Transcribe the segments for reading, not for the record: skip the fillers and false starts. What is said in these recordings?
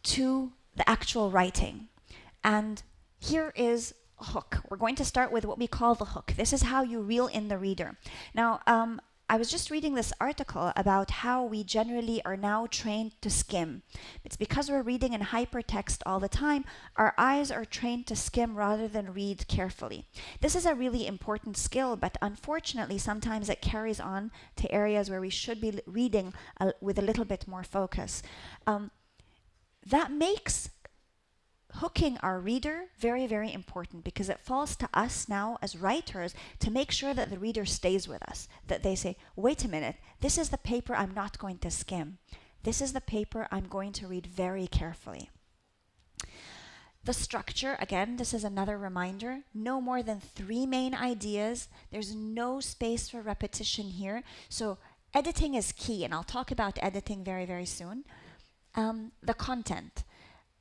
to the actual writing. And here is a hook. We're going to start with what we call the hook. This is how you reel in the reader. Now, I was just reading this article about how we generally are now trained to skim. It's because we're reading in hypertext all the time, our eyes are trained to skim rather than read carefully. This is a really important skill, but unfortunately sometimes it carries on to areas where we should be reading with a little bit more focus. That makes hooking our reader very, very important, because it falls to us now as writers to make sure that the reader stays with us, that they say, wait a minute, this is the paper I'm not going to skim. This is the paper I'm going to read very carefully. The structure, again, this is another reminder, no more than 3 main ideas. There's no space for repetition here. So editing is key, and I'll talk about editing very, very soon. The content.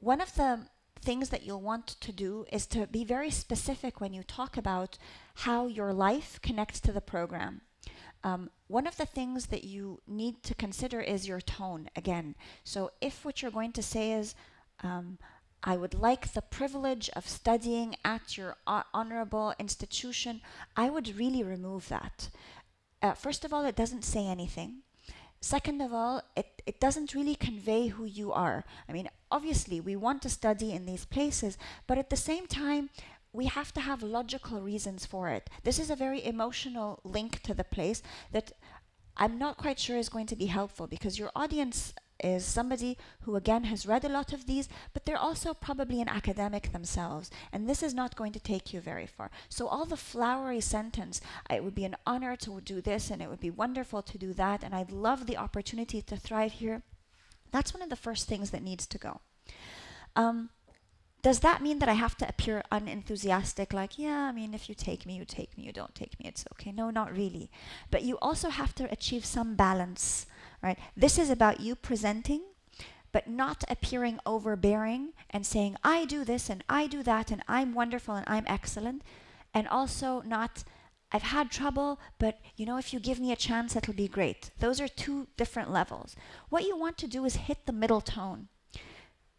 One of the things that you'll want to do is to be very specific when you talk about how your life connects to the program. One of the things that you need to consider is your tone again. So if what you're going to say is, I would like the privilege of studying at your honorable institution, I would really remove that. First of all, it doesn't say anything. Second of all, it doesn't really convey who you are. I mean, obviously, we want to study in these places, but at the same time, we have to have logical reasons for it. This is a very emotional link to the place that I'm not quite sure is going to be helpful, because your audience is somebody who, again, has read a lot of these, but they're also probably an academic themselves, and this is not going to take you very far. So all the flowery sentence, it would be an honor to do this, and it would be wonderful to do that, and I'd love the opportunity to thrive here, that's one of the first things that needs to go. Does that mean that I have to appear unenthusiastic, like, yeah, I mean, if you take me, you take me, you don't take me, it's okay? No, not really. But you also have to achieve some balance, right? This is about you presenting, but not appearing overbearing and saying, I do this and I do that and I'm wonderful and I'm excellent. And also not, I've had trouble, but you know, if you give me a chance, it'll be great. Those are 2 different levels. What you want to do is hit the middle tone.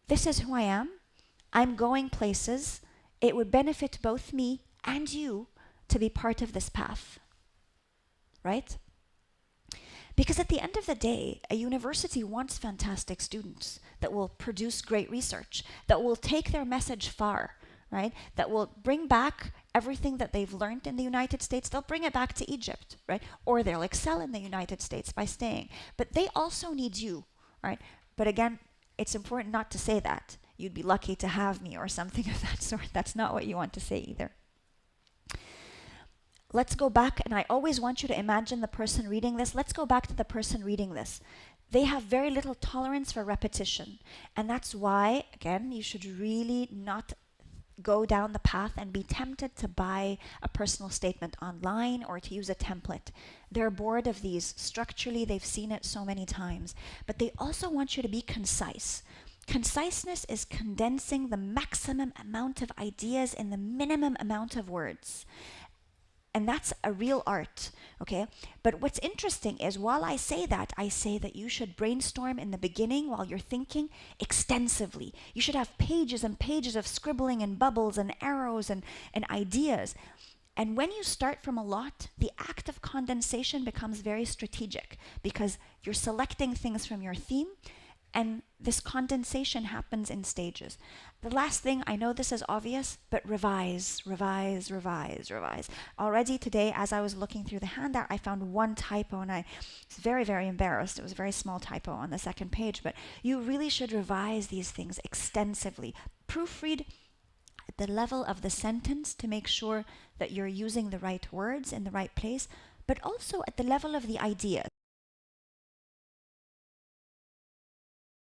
This is who I am. I'm going places. It would benefit both me and you to be part of this path, right? Because at the end of the day, a university wants fantastic students that will produce great research, that will take their message far, right? That will bring back everything that they've learned in the United States. They'll bring it back to Egypt, right? Or they'll excel in the United States by staying. But they also need you, right? But again, it's important not to say that. You'd be lucky to have me or something of that sort. That's not what you want to say either. Let's go back, and I always want you to imagine the person reading this. Let's go back to the person reading this. They have very little tolerance for repetition. And that's why, again, you should really not go down the path and be tempted to buy a personal statement online or to use a template. They're bored of these. Structurally, they've seen it so many times. But they also want you to be concise. Conciseness is condensing the maximum amount of ideas in the minimum amount of words. And that's a real art, okay? But what's interesting is while I say that you should brainstorm in the beginning while you're thinking extensively. You should have pages and pages of scribbling and bubbles and arrows and ideas. And when you start from a lot, the act of condensation becomes very strategic because you're selecting things from your theme, and this condensation happens in stages. The last thing, I know this is obvious, but revise, revise, revise, revise. Already today, as I was looking through the handout, I found 1 typo, and I was very, very embarrassed. It was a very small typo on the 2nd page, but you really should revise these things extensively. Proofread at the level of the sentence to make sure that you're using the right words in the right place, but also at the level of the idea.